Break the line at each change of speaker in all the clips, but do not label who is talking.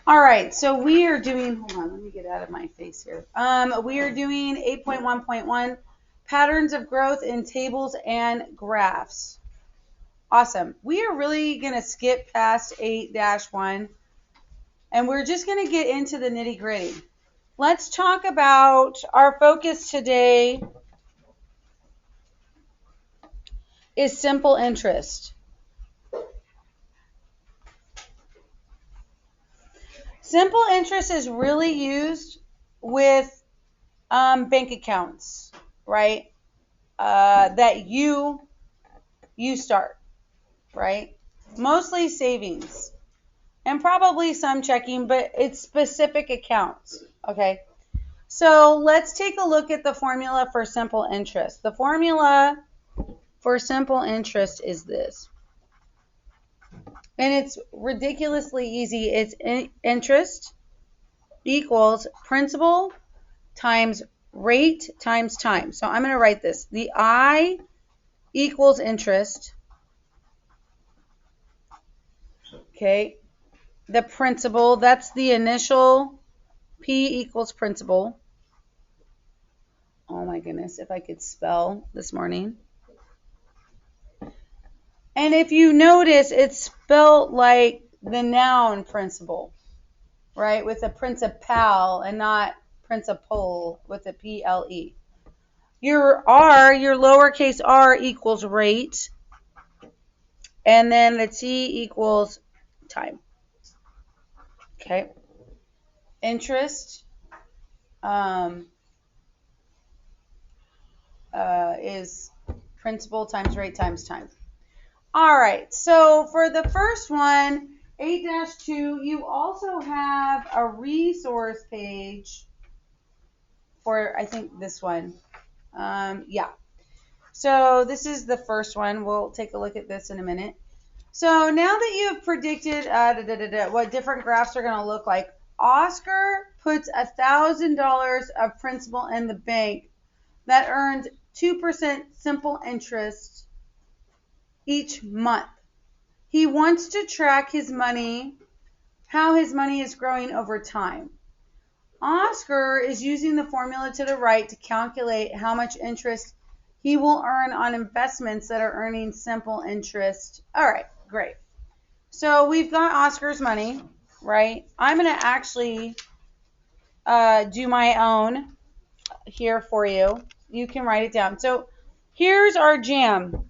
All right, so we are doing, hold on, let me get out of my face here. We are doing 8.1.1, patterns of growth in tables and graphs. Awesome. We are really going to skip past 8-1, and we're just going to get into the nitty gritty. Let's talk about our focus today is simple interest. Simple interest is really used with bank accounts, right? That you start, right? Mostly savings and probably some checking, but it's specific accounts, okay? So let's take a look at the formula for simple interest. The formula for simple interest is this. And it's ridiculously easy. It's interest equals principal times rate times time. So I'm going to write this. The I equals interest. Okay. The principal, that's the initial. P equals principal. Oh my goodness, if I could spell this morning. And if you notice, it's spelled like the noun principal, right? With a principal and not principal with a P-L-E. Your R, your lowercase r equals rate. And then the T equals time. Okay. Interest is principal times rate times time. All right, so for the first one, 8-2, you also have a resource page for, I think, this one. Yeah. So this is the first one. We'll take a look at this in a minute. So now that you've predicted what different graphs are going to look like, Oscar puts $1,000 of principal in the bank that earns 2% simple interest each month. He wants to track his money, how his money is growing over time. Oscar is using the formula to the right to calculate how much interest he will earn on investments that are earning simple interest. All right, great. So we've got Oscar's money, right? I'm going to actually do my own here for you. You can write it down. So here's our jam.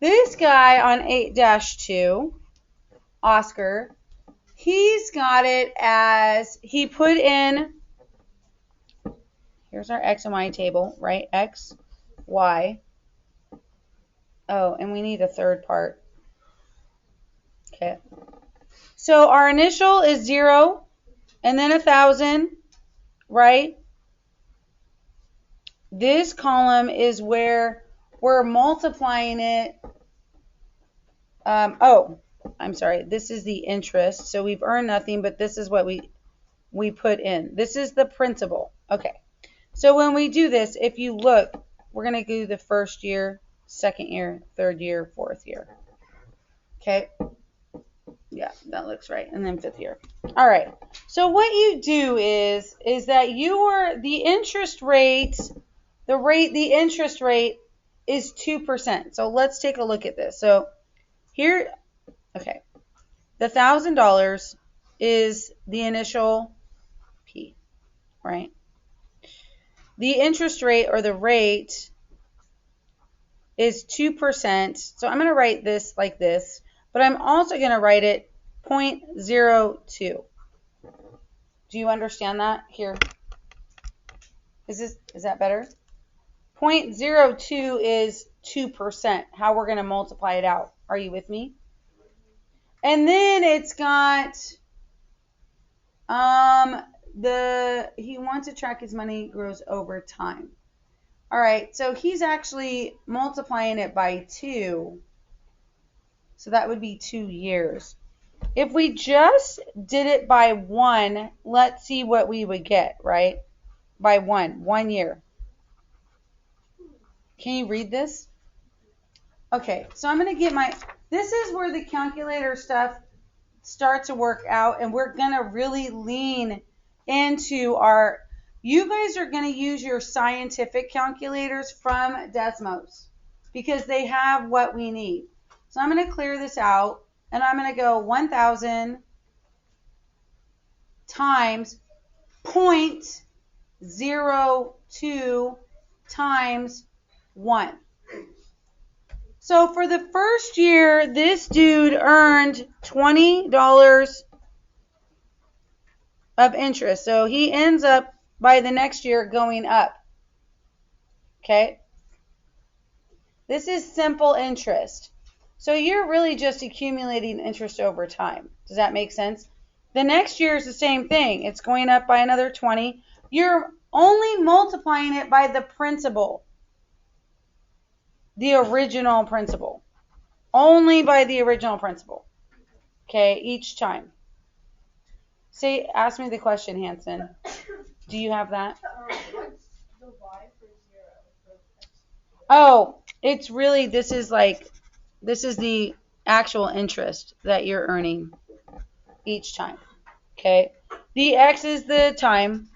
This guy on 8-2, Oscar, he's got it as he put in, here's our X and Y table, right? X, Y. Oh, and we need a third part. Okay. So our initial is 0 and then 1,000, right? This column is where we're multiplying it. I'm sorry. This is the interest. So we've earned nothing, but this is what we put in. This is the principal. Okay. So when we do this, if you look, we're going to do the first year, second year, third year, fourth year. Okay. Yeah, that looks right. And then fifth year. All right. So what you do is that the interest rate, the interest rate is 2%. So let's take a look at this. So here, okay, the $1,000 is the initial P, right? The interest rate or the rate is 2%. So I'm going to write this like this, but I'm also going to write it 0.02. Do you understand that here? Is that better? 0.02 is 2%, how we're going to multiply it out. Are you with me? And then it's got he wants to track his money grows over time. All right, so he's actually multiplying it by 2. So that would be 2 years. If we just did it by 1, let's see what we would get, right? By 1 year. Can you read this? Okay, so I'm going to get this is where the calculator stuff start to work out, and we're going to really lean into you guys are going to use your scientific calculators from Desmos because they have what we need. So I'm going to clear this out, and I'm going to go 1,000 times 0.02 times 1. So for the first year, this dude earned $20 of interest. So he ends up by the next year going up. Okay? This is simple interest. So you're really just accumulating interest over time. Does that make sense? The next year is the same thing. It's going up by another 20. You're only multiplying it by the principal. The original principal. Only by the original principal. Okay, each time. Ask me the question, Hanson. Do you have that?
What's the y for 0?
Oh, it's really, this is the actual interest that you're earning each time. Okay. The x is the time.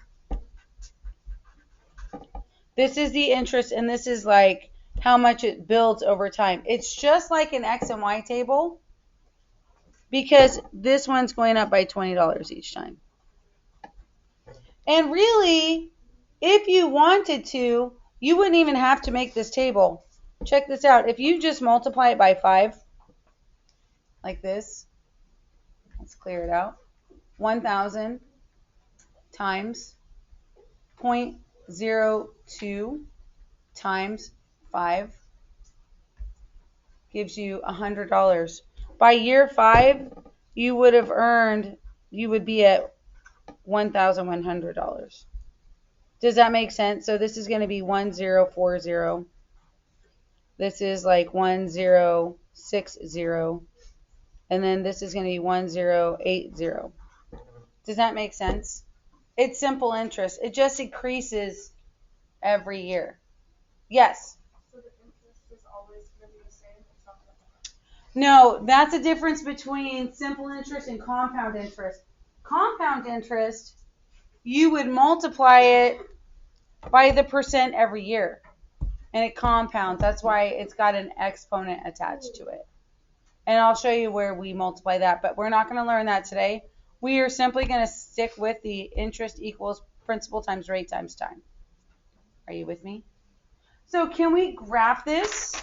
This is the interest, and this is like how much it builds over time. It's just like an x and y table because this one's going up by $20 each time. And really, if you wanted to, you wouldn't even have to make this table. Check this out. If you just multiply it by 5, like this, let's clear it out. 1,000 times 0.02 times 5 gives you $100. By year 5, you would be at $1,100. Does that make sense? So this is going to be 1040. This is like 1060. And then this is going to be 1080. Does that make sense? It's simple interest. It just increases every year. Yes?
So the interest is always going to be the same? It's not going to...
No, that's a difference between simple interest and compound interest. Compound interest, you would multiply it by the percent every year. And it compounds. That's why it's got an exponent attached to it. And I'll show you where we multiply that, but we're not going to learn that today. We are simply going to stick with the interest equals principal times rate times time. Are you with me? So can we graph this?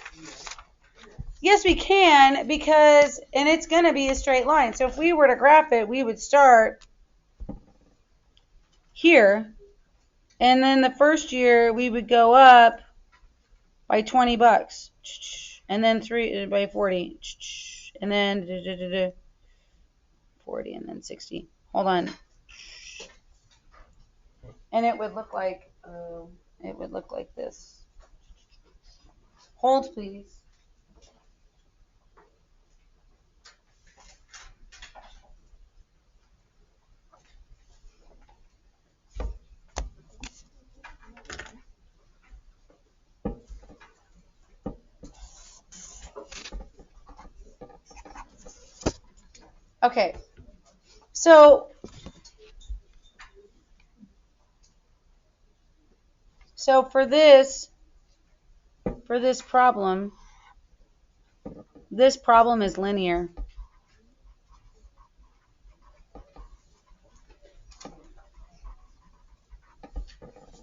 Yes, we can, and it's going to be a straight line. So if we were to graph it, we would start here, and then the first year we would go up by $20, and then 3 by 40, and then 40, and then 60. Hold on. And it would look like this. Hold, please. Okay. So for this problem, this problem is linear.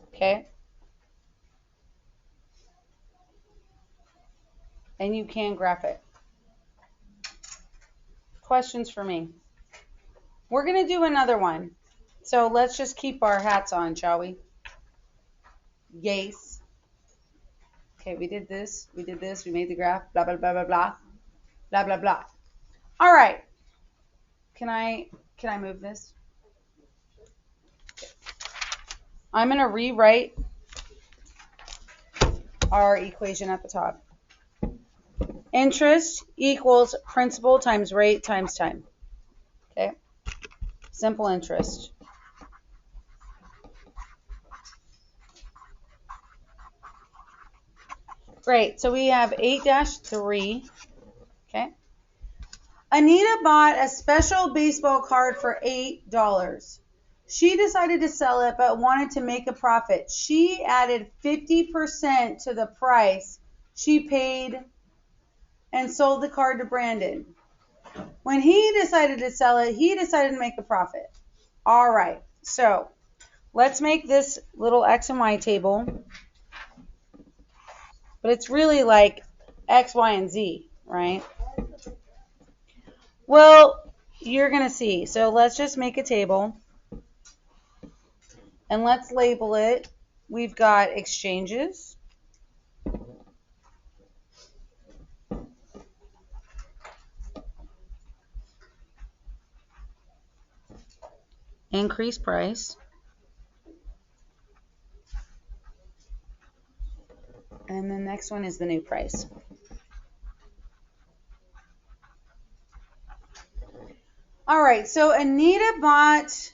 Okay? And you can graph it. Questions for me? We're going to do another one. So let's just keep our hats on, shall we? Yes. Okay, we did this, we made the graph, blah, blah, blah, blah, blah, blah, blah, blah. All right. Can I move this? Okay. I'm going to rewrite our equation at the top. Interest equals principal times rate times time. Okay? Simple interest. Great. So we have 8-3. Okay? Anita bought a special baseball card for $8. She decided to sell it but wanted to make a profit. She added 50% to the price she paid and sold the card to Brandon. When he decided to sell it, he decided to make a profit. All right, so let's make this little X and Y table. But it's really like X, Y, and Z, right? Well, you're going to see. So let's just make a table. And let's label it. We've got exchanges. Increase price. And the next one is the new price. All right, so Anita bought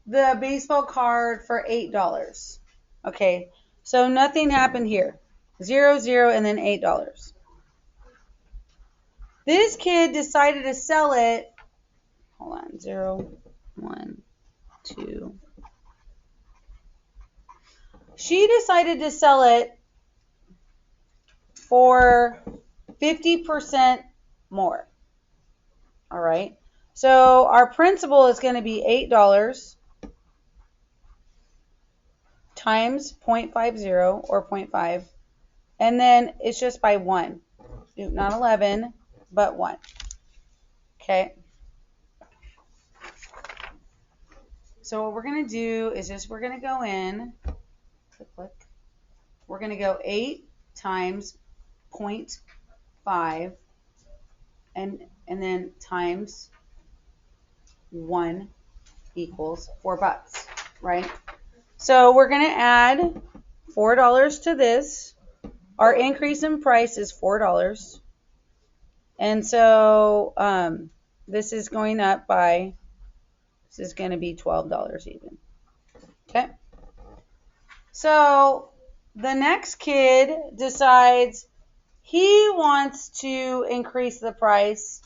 the baseball card for $8. Okay, so nothing happened here. 0, 0, and then $8. This kid decided to sell it. Hold on, 0, 1, 2. She decided to sell it for 50% more. All right. So our principal is going to be $8 times 0.50 or 0.5. And then it's just by 1. Not 11, but 1. Okay. So what we're going to do is just we're going to go in. Click. We're going to go 8 times 0.5 and then times 1 equals $4, right? So we're going to add $4 to this. Our increase in price is $4. And so this is going up by, this is going to be $12 even. Okay. So the next kid decides he wants to increase the price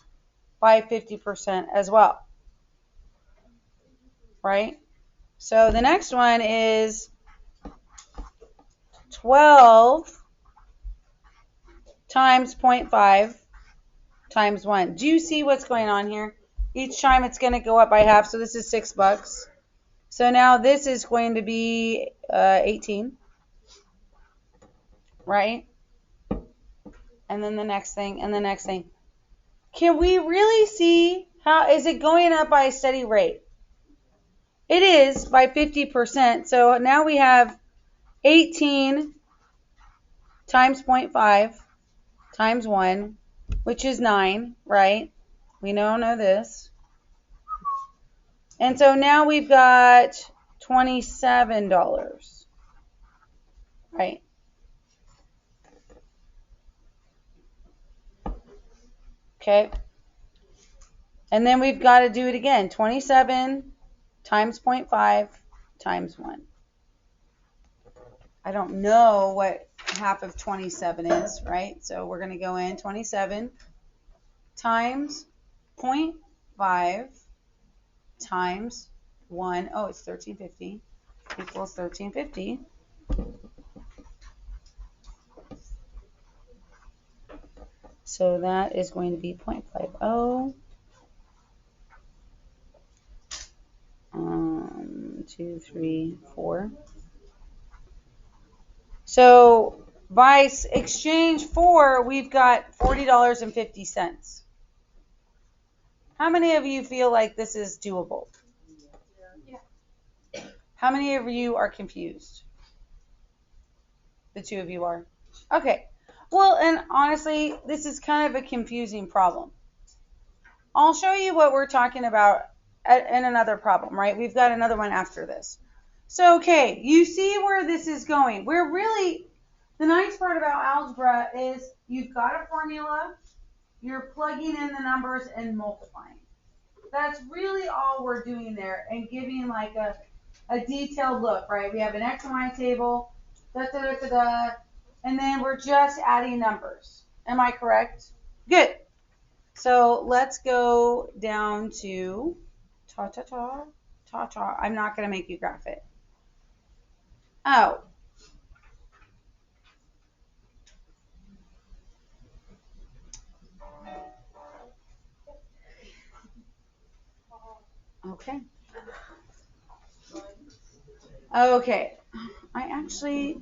by 50% as well. Right? So the next one is 12 times 0.5 times 1. Do you see what's going on here? Each time it's going to go up by half, so this is $6. So now this is going to be 18, right? And then the next thing, and the next thing. Can we really see how, is it going up by a steady rate? It is by 50%. So now we have 18 times 0.5 times 1, which is 9, right? We know this. And so now we've got $27, right? Okay. And then we've got to do it again. 27 times 0.5 times 1. I don't know what half of 27 is, right? So we're going to go in 27 times 0.5 times 1. Oh, it's 1350 equals 1350. So that is going to be 0.50. 2, 3, 4. So by exchange for, we've got $40.50. How many of you feel like this is doable? Yeah. How many of you are confused? The 2 of you are. Okay. Well, and honestly, this is kind of a confusing problem. I'll show you what we're talking about in another problem, right? We've got another one after this. So, okay, you see where this is going. We're really, the nice part about algebra is you've got a formula, you're plugging in the numbers and multiplying. That's really all we're doing there and giving like a detailed look, right? We have an X and Y table, and then we're just adding numbers. Am I correct? Good. So let's go down to ta-ta-ta. I'm not going to make you graph it. Oh. Okay. Okay. I actually,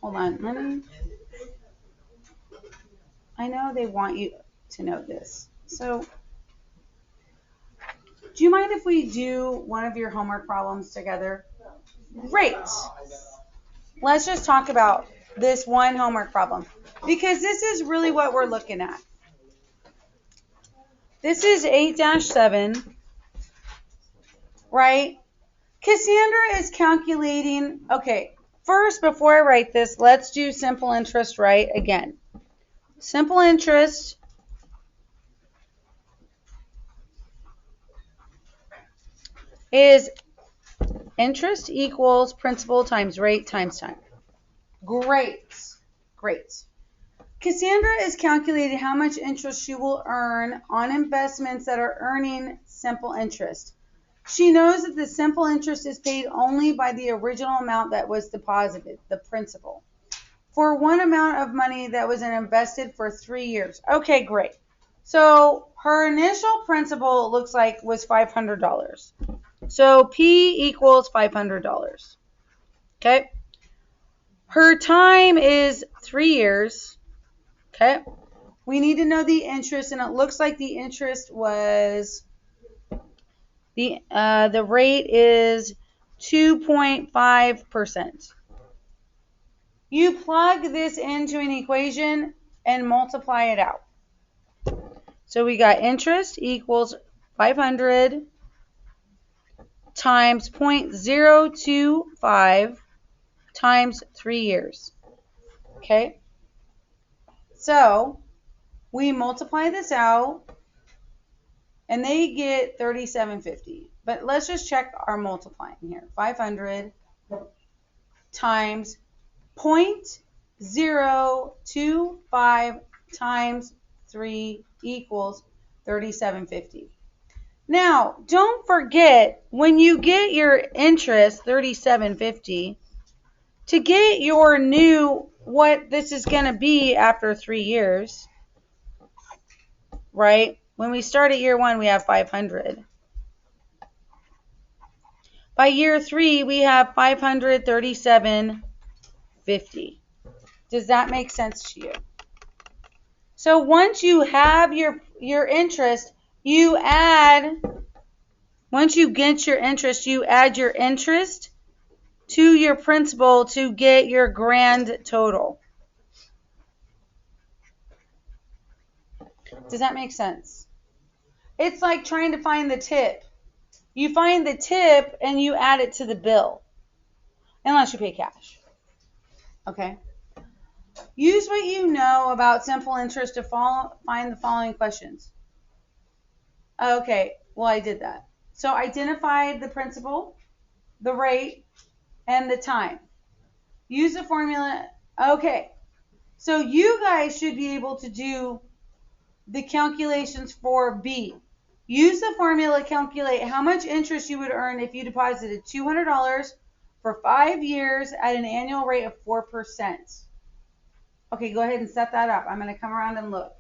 hold on. I know they want you to know this. So, do you mind if we do one of your homework problems together? Great. Let's just talk about this one homework problem because this is really what we're looking at. This is 8-7, right? Cassandra is calculating, okay, first before I write this, let's do simple interest right again. Simple interest is interest equals principal times rate times time. Great. Cassandra is calculating how much interest she will earn on investments that are earning simple interest. She knows that the simple interest is paid only by the original amount that was deposited, the principal, for one amount of money that was invested for 3 years. Okay, great. So her initial principal, it looks like, was $500. So P equals $500. Okay. Her time is 3 years. Okay. We need to know the interest, and it looks like the interest was the rate is 2.5%. You plug this into an equation and multiply it out. So we got interest equals 500 times 0.025 times 3 years. Okay? So we multiply this out and they get 37.50. But let's just check our multiplying here. 500 times 0.025 times 3 equals 37.50. Now, don't forget, when you get your interest, 37.50, to get your new, what this is going to be after 3 years, right? When we start at year 1, we have 500. By year 3, we have 537.50. Does that make sense to you? So once you have your interest, once you get your interest, you add your interest to your principal to get your grand total. Does that make sense? It's like trying to find the tip. You find the tip and you add it to the bill, unless you pay cash. Okay? Use what you know about simple interest to find the following questions. Okay, well, I did that. So identify the principal, the rate, and the time. Use the formula. Okay, so you guys should be able to do the calculations for B. Use the formula to calculate how much interest you would earn if you deposited $200 for 5 years at an annual rate of 4%. Okay, go ahead and set that up. I'm going to come around and look.